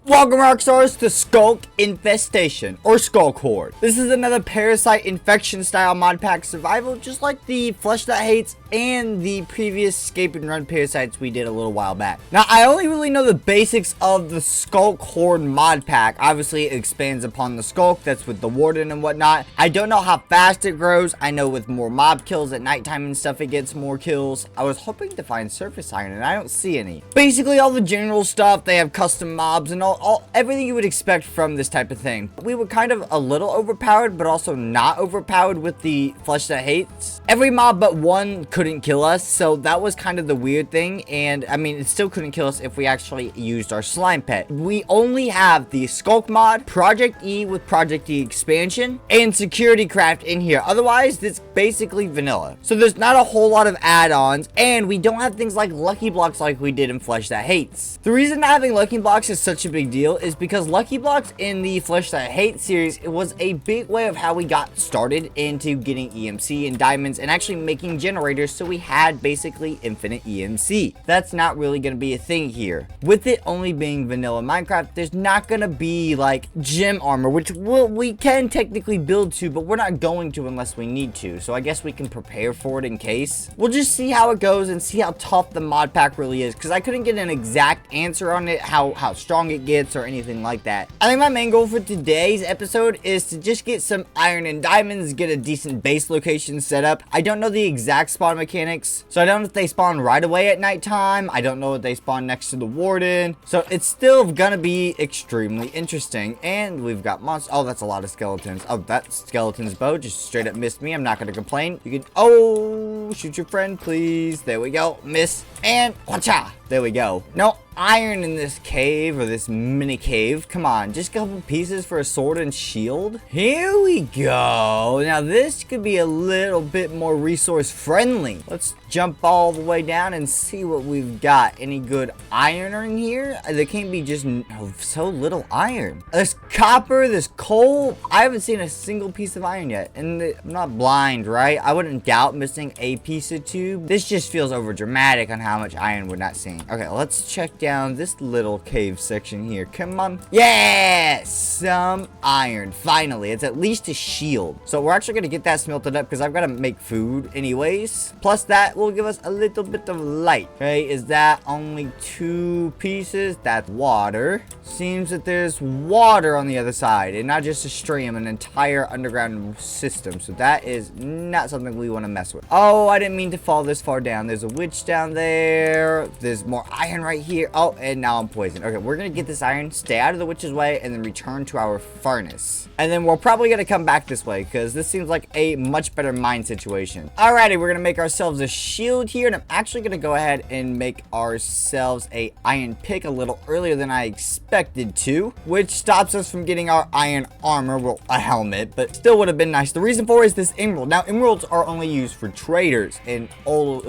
Welcome Rockstars to Sculk Infestation, or Sculk Horde. This is another Parasite infection style mod pack survival, just like the Flesh That Hates and the previous escape and run parasites we did a little while back. Now, I only really know the basics of the Sculk Horde mod pack. Obviously, it expands upon the Sculk, that's with the Warden and whatnot. I don't know how fast it grows. I know with more mob kills at nighttime and stuff, it gets more kills. I was hoping to find surface iron, and I don't see any. Basically, all the general stuff, they have custom mobs and everything you would expect from this type of thing. We were kind of a little overpowered, but also not overpowered with the Flesh That Hates. Every mob but one couldn't kill us, so that was kind of the weird thing. And I mean, it still couldn't kill us if we actually used our slime pet. We only have the Sculk mod, Project E with Project E expansion, and security craft in here. Otherwise, it's basically vanilla. So there's not a whole lot of add-ons, and we don't have things like lucky blocks like we did in Flesh That Hates. The reason not having lucky blocks is such a big deal is because lucky blocks in the Flesh That Hates series, it was a big way of how we got started into getting EMC and diamonds and actually making generators, so we had basically infinite EMC. That's not really going to be a thing here. With it only being vanilla Minecraft, there's not going to be like gem armor, which we can technically build to, but we're not going to unless we need to. So I guess we can prepare for it in case. We'll just see how it goes and see how tough the mod pack really is, because I couldn't get an exact answer on it, how strong it gets or anything like that. I think my main goal for today's episode is to just get some iron and diamonds, get a decent base location set up. I don't know the exact spawn mechanics, so I don't know if they spawn right away at nighttime. I don't know if they spawn next to the Warden, so it's still gonna be extremely interesting. And we've got monsters. Oh, that's a lot of skeletons. Oh, that skeleton's bow just straight up missed me. I'm not gonna complain. You can, oh, shoot your friend, please. There we go. Miss. And whatcha. There we go. No iron in this cave, or this mini cave. Come on, just a couple pieces for a sword and shield. Here we go. Now this could be a little bit more resource friendly. Let's jump all the way down and see what we've got. Any good iron in here? There can't be just so little iron. There's copper, there's coal. I haven't seen a single piece of iron yet, and I'm not blind, right? I wouldn't doubt missing a piece or two. This just feels over dramatic on how much iron we're not seeing. Okay, let's check down this little cave section here. Come on. Yes! Some iron. Finally. It's at least a shield. So we're actually going to get that smelted up because I've got to make food anyways. Plus that will give us a little bit of light. Okay, is that only 2 pieces? That's water. Seems that there's water on the other side and not just a stream, an entire underground system. So that is not something we want to mess with. Oh, I didn't mean to fall this far down. There's a witch down there. There's more iron right here. Oh, and now I'm poisoned. Okay, we're gonna get this iron, stay out of the witch's way, and then return to our furnace. And then we're probably gonna come back this way, because this seems like a much better mine situation. Alrighty, we're gonna make ourselves a shield here, and I'm actually gonna go ahead and make ourselves a iron pick a little earlier than I expected to, which stops us from getting our iron armor, well, a helmet, but still would have been nice. The reason for it is this emerald. Now, emeralds are only used for traders and all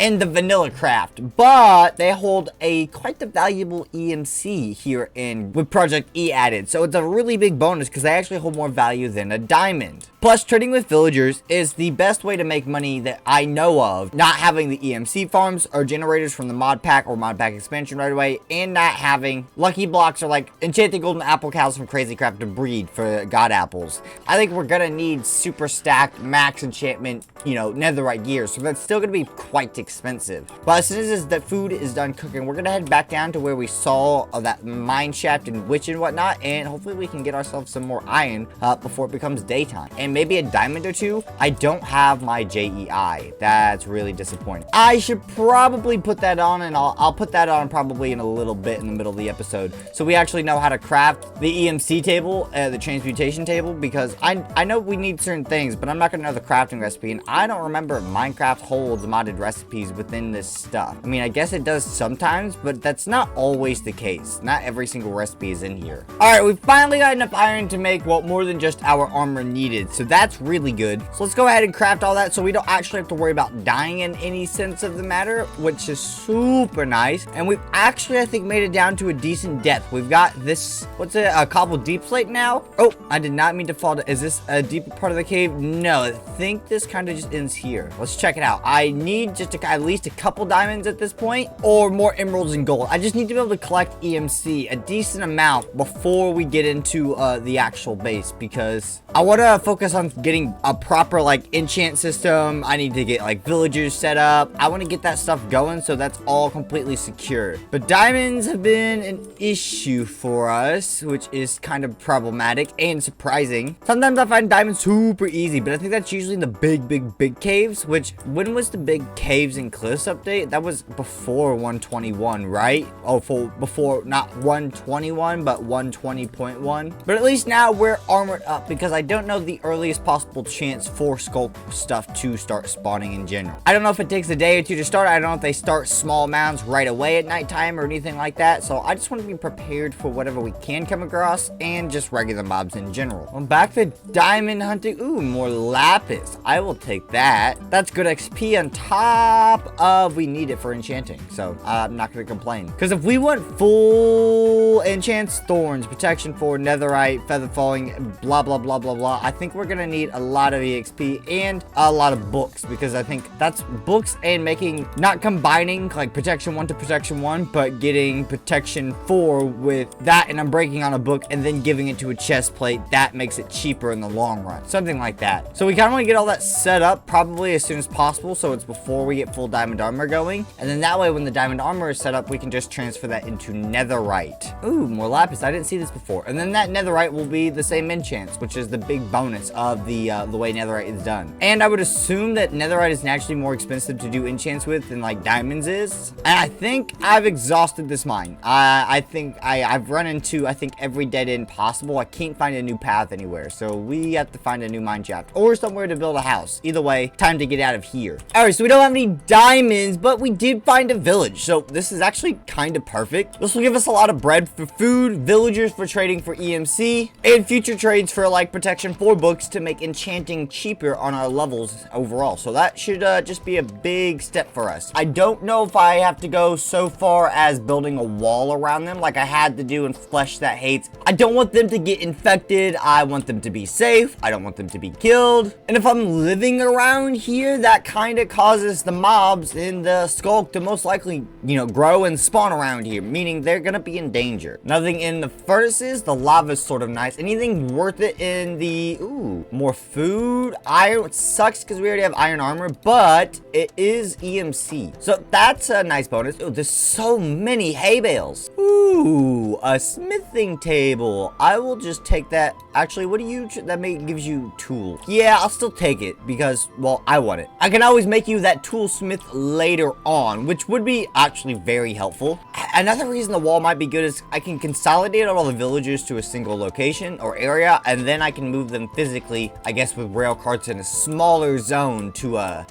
in the vanilla craft, but they hold quite the valuable EMC here with Project E added, so it's a really big bonus because they actually hold more value than a diamond. Plus, trading with villagers is the best way to make money that I know of, not having the EMC farms or generators from the mod pack or mod pack expansion right away, and not having lucky blocks or like enchanted golden apple cows from Crazy Craft to breed for god apples. I think we're gonna need super stacked max enchantment, netherite gear, so that's still gonna be quite expensive. But as soon as the food is done cooking, we're gonna head back down to where we saw that mine shaft and witch and whatnot, and hopefully we can get ourselves some more iron before it becomes daytime, and maybe a diamond or two. I don't have my JEI. That's really disappointing. I should probably put that on, and I'll put that on probably in a little bit in the middle of the episode, so we actually know how to craft the EMC table, the transmutation table, because I know we need certain things, but I'm not gonna know the crafting recipe, and I don't remember if Minecraft holds modded recipes within this stuff. I mean, I guess it does sometimes, but that's not always the case. Not every single recipe is in here. Alright, we finally got enough iron to make, well, more than just our armor needed, so that's really good. So let's go ahead and craft all that so we don't actually have to worry about dying in any sense of the matter, which is super nice. And we've actually, I think, made it down to a decent depth. We've got this, what's it, a cobbled deep slate now? Oh, I did not mean to fall down. Is this a deeper part of the cave? No, I think this kind of just ends here. Let's check it out. I need just at least a couple diamonds at this point, or more emeralds and gold. I just need to be able to collect EMC, a decent amount, before we get into the actual base, because I want to focus on getting a proper like enchant system. I need to get like villagers set up. I want to get that stuff going so that's all completely secure. But diamonds have been an issue for us, which is kind of problematic and surprising. Sometimes I find diamonds super easy, but I think that's usually in the big caves, which, when was the big caves and cliffs update? That was before 121, right? Oh, before, not 121, but 120.1. But at least now we're armored up, because I don't know the earliest possible chance for Sculk stuff to start spawning in general. I don't know if it takes a day or two to start. I don't know if they start small mounds right away at nighttime or anything like that. So I just want to be prepared for whatever we can come across, and just regular mobs in general. Well, back to diamond hunting. Ooh, more lapis. I will take that. That's good XP on top of, we need it for enchanting. So I'm not going to complain. Because if we want full enchants, thorns, protection for netherite, feather falling, blah, blah, blah, blah, blah, I think we're going to need a lot of EXP and a lot of books, because I think that's books and making, not combining like protection 1 to protection 1, but getting protection 4 with that, and I'm breaking on a book and then giving it to a chest plate. That makes it cheaper in the long run. Something like that. So we kind of want to get all that set up probably as soon as possible, so it's before we get full diamond armor going. And then that way, when the diamond armor is set up, we can just transfer that into netherite. Ooh, more lapis. I didn't see this before. And then that netherite will be the same enchants, which is the big bonus of the way netherite is done. And I would assume that netherite is naturally more expensive to do enchants with than like diamonds is. And I think I've exhausted this mine. I think I've run into, I think, every dead end possible. I can't find a new path anywhere, so we have to find a new mine shaft or somewhere to build a house. Either way, time to get out of here. All right, so we don't have any diamonds, but we did find a village, so this is actually kind of perfect. This will give us a lot of bread for food, villagers for trading for EMC, and future trades for like protection 4 books to make enchanting cheaper on our levels overall. So that should just be a big step for us. I don't know if I have to go so far as building a wall around them like I had to do in Flesh That Hates. I don't want them to get infected. I want them to be safe. I don't want them to be killed. And if I'm living around here, that kind of causes the mobs in the Sculk to most likely, you know, grow and spawn around here, meaning they're gonna be in danger. Nothing in the furnaces. The lava's sort of nice. Anything worth it in the, ooh, more food. Iron, it sucks because we already have iron armor, but it is EMC. So that's a nice bonus. Oh, there's so many hay bales. Ooh, a smithing table. I will just take that. Actually, what do you, that gives you tools. Yeah, I'll still take it because, well, I want it. I can always make you that toolsmith later on, which would be actually very helpful. Another reason the wall might be good is I can consolidate all the villagers to a single location or area, and then I can move them physically, I guess, with rail carts in a smaller zone to a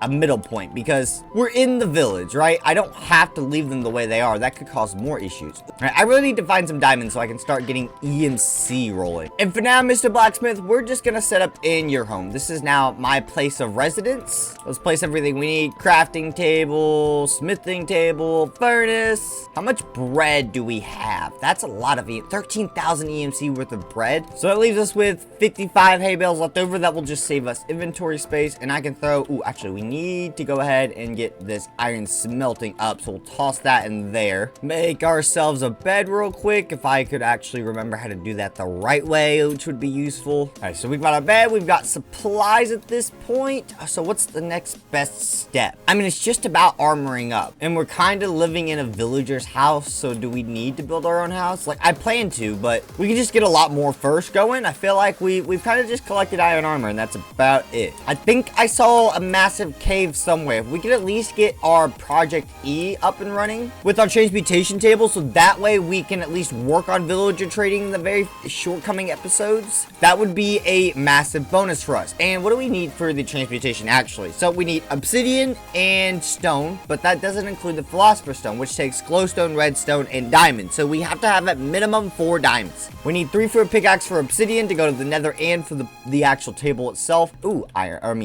middle point, because we're in the village, right? I don't have to leave them the way they are. That could cause more issues. Right, I really need to find some diamonds so I can start getting EMC rolling. And for now, Mr. Blacksmith, we're just gonna set up in your home. This is now my place of residence. Let's place everything we need. Crafting table, smithing table, furnace. How much bread do we have? That's a lot of 13,000 EMC worth of bread. So that leaves us with 55 hay bales left over. That will just save us inventory space, and I can throw, ooh, actually we need to go ahead and get this iron smelting up, so we'll toss that in there. Make ourselves a bed real quick, if I could actually remember how to do that the right way, which would be useful. All right, so we've got a bed, we've got supplies at this point. So what's the next best step? I mean, it's just about armoring up, and we're kind of living in a villager's house, so do we need to build our own house? Like, I plan to, but we can just get a lot more first going. I feel like we've kind of just collected iron armor, and that's about it. I think I saw a massive cave somewhere. If we could at least get our Project E up and running with our transmutation table, so that way we can at least work on villager trading in the very shortcoming episodes, that would be a massive bonus for us. And what do we need for the transmutation, actually? So we need obsidian and stone, but that doesn't include the philosopher stone, which takes glowstone, redstone, and diamond. So we have to have at minimum 4 diamonds. We need 3 for a pickaxe for obsidian to go to the nether, and for the actual table itself. Ooh,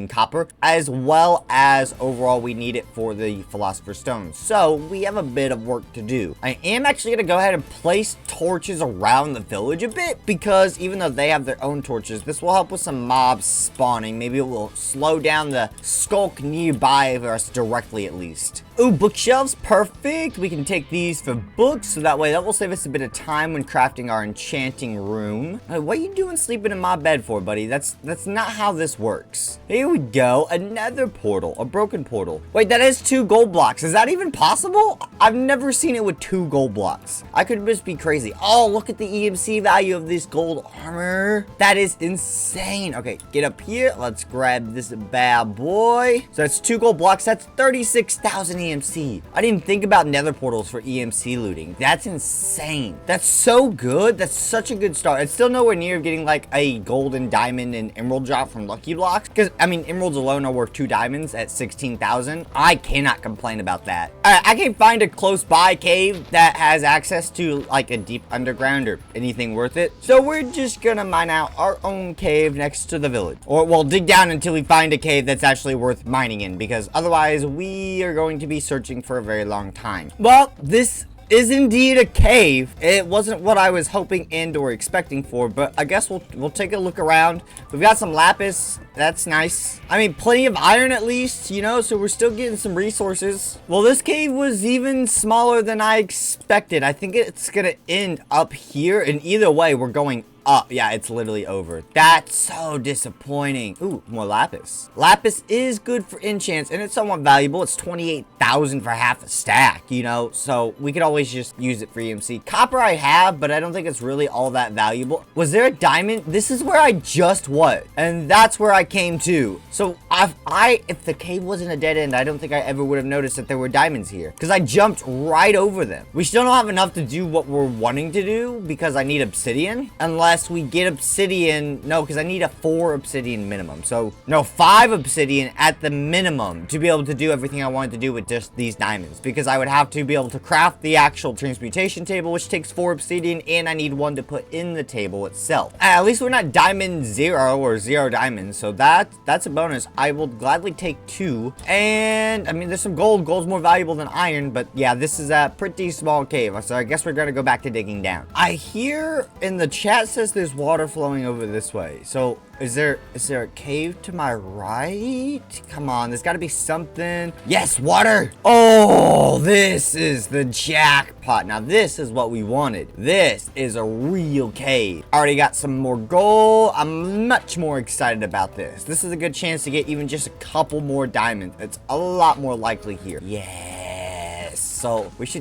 copper, as well as overall we need it for the philosopher's stone. So we have a bit of work to do. I am actually gonna go ahead and place torches around the village a bit, because even though they have their own torches, this will help with some mobs spawning. Maybe it will slow down the Sculk nearby us directly, at least. Ooh, bookshelves, perfect. We can take these for books, so that way that will save us a bit of time when crafting our enchanting room. What are you doing sleeping in my bed for, buddy? That's not how this works. Here we go, another portal, a broken portal. Wait, that has 2 gold blocks. Is that even possible? I've never seen it with 2 gold blocks. I could just be crazy. Oh, look at the EMC value of this gold armor. That is insane. Okay, get up here. Let's grab this bad boy. So that's 2 gold blocks. That's 36,000 EMC. I didn't even think about nether portals for EMC looting. That's insane. That's so good. That's such a good start. It's still nowhere near getting like a golden, diamond, and emerald drop from Lucky Blocks. Because, I mean, emeralds alone are worth 2 diamonds at 16,000. I cannot complain about that. I can't find a close by cave that has access to like a deep underground or anything worth it. So we're just gonna mine out our own cave next to the village. Or we'll dig down until we find a cave that's actually worth mining in, because otherwise we are going to be searching for a very long time. Well, this is indeed a cave. It wasn't what I was hoping and or expecting for, but I guess we'll take a look around. We've got some lapis. That's nice. I mean, plenty of iron at least, you know, so we're still getting some resources. Well, this cave was even smaller than I expected. I think it's gonna end up here, and either way, we're going up. Yeah, it's literally over. That's so disappointing. Ooh, more lapis. Lapis is good for enchants, and it's somewhat valuable. It's 28,000 for half a stack, you know, so we could always just use it for EMC. Copper I have, but I don't think it's really all that valuable. Was there a diamond? This is where I just was, and that's where I came to. So if the cave wasn't a dead end, I don't think I ever would have noticed that there were diamonds here, because I jumped right over them. We still don't have enough to do what we're wanting to do, because I need obsidian, unless we get obsidian. No, because I need a 4 obsidian minimum. So no, 5 obsidian at the minimum to be able to do everything I wanted to do with just these diamonds, because I would have to be able to craft the actual transmutation table, which takes 4 obsidian, and I need 1 to put in the table itself. At least we're not diamond 0 or 0 diamonds, so that's a bonus. I will gladly take 2. And I mean, there's some gold. Gold's more valuable than iron, but yeah, this is a pretty small cave, so I guess we're gonna go back to digging down. I hear in the chat says there's water flowing over this way. So is there a cave to my right? Come on, there's got to be something. Yes, water. Oh, this is the jackpot. Now this is what we wanted. This is a real cave. Already got some more gold. I'm much more excited about this. This is a good chance to get even just a couple more diamonds. It's a lot more likely here. Yeah. So this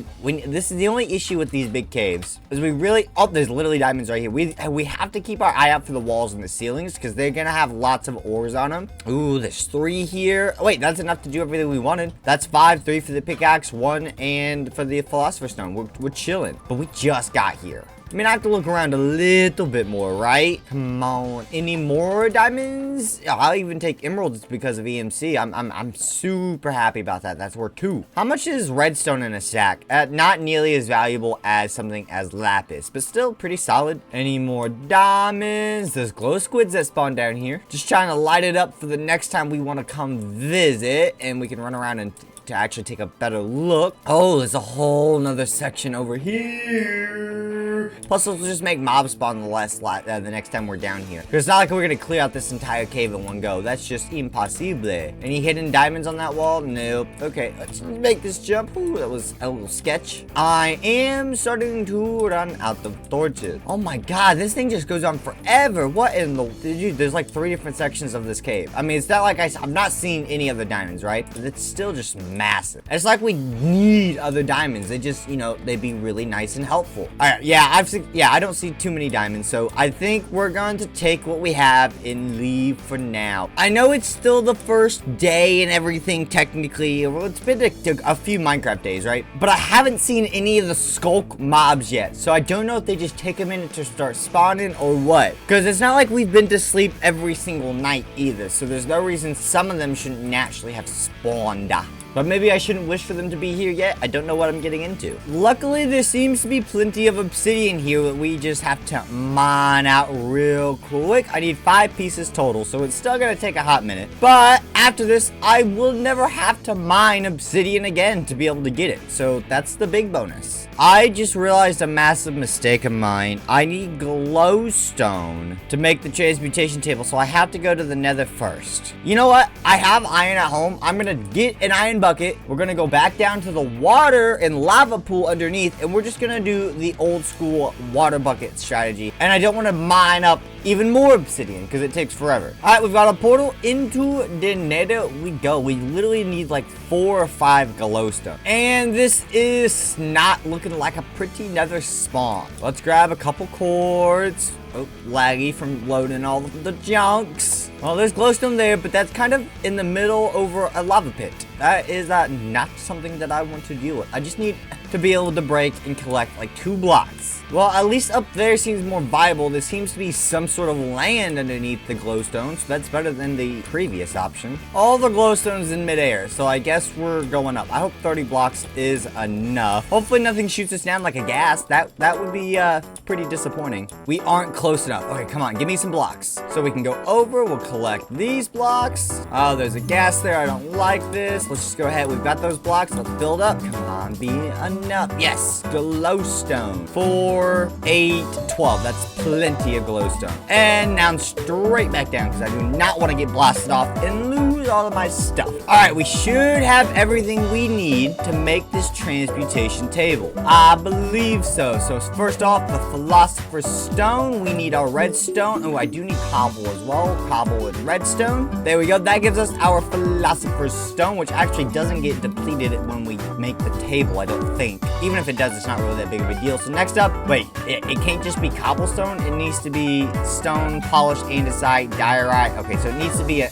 is the only issue with these big caves, is we really, oh, there's literally diamonds right here. We have to keep our eye out for the walls and the ceilings, because they're gonna have lots of ores on them. Ooh, there's 3 here. Oh, wait, that's enough to do everything we wanted. That's 5, 3 for the pickaxe, 1 and for the philosopher stone. We're chilling, but we just got here. I mean, I have to look around a little bit more, right? Come on. Any more diamonds? I'll even take emeralds because of EMC. I'm super happy about that. That's worth 2. How much is redstone in a stack? Not nearly as valuable as something as lapis, but still pretty solid. Any more diamonds? There's glow squids that spawn down here. Just trying to light it up for the next time we want to come visit, and we can run around and to actually take a better look. Oh, there's a whole nother section over here. Plus, it'll just make mobs spawn the next time we're down here. It's not like we're gonna clear out this entire cave in one go. That's just impossible. Any hidden diamonds on that wall? Nope. Okay, let's make this jump. Ooh, that was a little sketch. I am starting to run out of torches. Oh my god, this thing just goes on forever. What in the... Dude, there's like 3 different sections of this cave. I mean, it's not like I'm not seeing any other diamonds, right? But it's still just massive. It's like we need other diamonds. They just, you know, they'd be really nice and helpful. All right, yeah, I don't see too many diamonds, so I think we're going to take what we have and leave for now. I know it's still the first day and everything technically. Well, it's been a few Minecraft days, right? But I haven't seen any of the Sculk mobs yet, so I don't know if they just take a minute to start spawning or what. Because it's not like we've been to sleep every single night either, so there's no reason some of them shouldn't naturally have spawned. But maybe I shouldn't wish for them to be here yet. I don't know what I'm getting into. Luckily, there seems to be plenty of obsidian here that we just have to mine out real quick. I need 5 pieces total, so it's still gonna take a hot minute. But after this, I will never have to mine obsidian again to be able to get it. So that's the big bonus. I just realized a massive mistake of mine. I need glowstone to make the transmutation table, so I have to go to the nether first. You know what? I have iron at home. I'm gonna get an iron bucket. We're gonna go back down to the water and lava pool underneath, and we're just gonna do the old school water bucket strategy. And I don't want to mine up even more obsidian because it takes forever. All right, we've got a portal into the nether. We go. We literally need like 4 or 5 glowstone, and this is not looking like a pretty nether spawn. Let's grab a couple cords. Oh, laggy from loading all the junks. Well, there's glowstone there, but that's kind of in the middle over a lava pit. That is not something that I want to deal with. I just need to be able to break and collect like 2 blocks. Well, at least up there seems more viable. There seems to be some sort of land underneath the glowstone, so that's better than the previous option. All the glowstones in midair, so I guess we're going up. I hope 30 blocks is enough. Hopefully nothing shoots us down like a gas. That would be pretty disappointing. We aren't close enough. Okay, come on, give me some blocks. So we can go over, we'll collect these blocks. Oh, there's a gas there. I don't like this. Let's just go ahead. We've got those blocks. Let's build up. Come on, be enough. Yes, glowstone. 4, 8, 12. That's plenty of glowstone. And now I'm straight back down because I do not want to get blasted off and lose all of my stuff. All right, we should have everything we need to make this transmutation table. I believe so. So first off, the philosopher's stone. We need our redstone. Oh, I do need cobble as well. Cobble and redstone. There we go. That gives us our philosopher's stone, which actually doesn't get depleted when we make the table, I don't think. Even if it does, it's not really that big of a deal. So next up, wait, it can't just be cobblestone. It needs to be stone, polished, andesite, diorite. Okay, so it needs to be a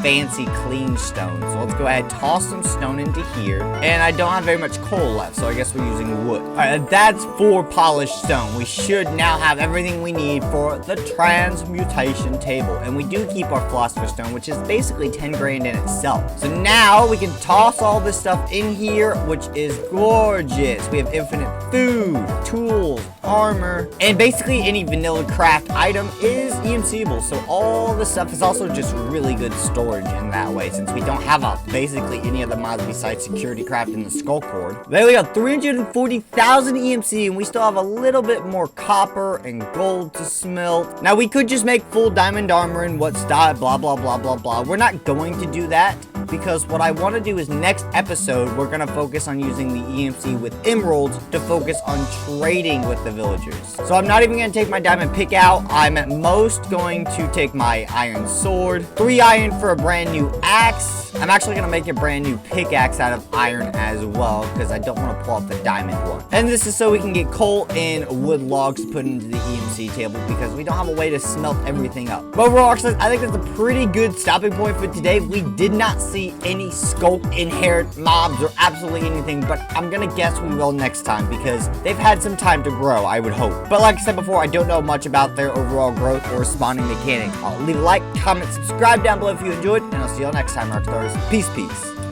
fancy, clean stone. So let's go ahead, toss some stone into here. And I don't have very much coal left, so I guess we're using wood. All right, that's 4 polished stone. We should now have everything we need for the transmutation table. And we do keep our philosopher's stone, which is basically 10 grand in itself. So now we can toss all this stuff in here, which is gorgeous. We have infinite food, tools, armor, and basically any vanilla craft item is EMCable. So all the stuff is also just really good storage in that way, since we don't have basically any other mods besides security craft and the Sculk Horde. There we go, 340,000 EMC, and we still have a little bit more copper and gold to smelt. Now we could just make full diamond armor and what's that, blah blah blah blah blah. We're not going to do that, because what I want to do is next episode, we're going to focus on using the EMC with emeralds to focus on trading with the villagers. So I'm not even going to take my diamond pick out. I'm at most going to take my iron sword, 3 iron for a brand new axe. I'm actually going to make a brand new pickaxe out of iron as well, because I don't want to pull out the diamond one. And this is so we can get coal and wood logs put into the EMC table, because we don't have a way to smelt everything up. But overall, Rockstars, I think that's a pretty good stopping point for today. We did not see any Sculk inherit mobs or absolutely anything, but I'm gonna guess we will next time, because they've had some time to grow, I would hope. But like I said before, I don't know much about their overall growth or spawning mechanic. Leave a like, comment, subscribe down below if you enjoyed, and I'll see you all next time, Rockstars. Peace, peace.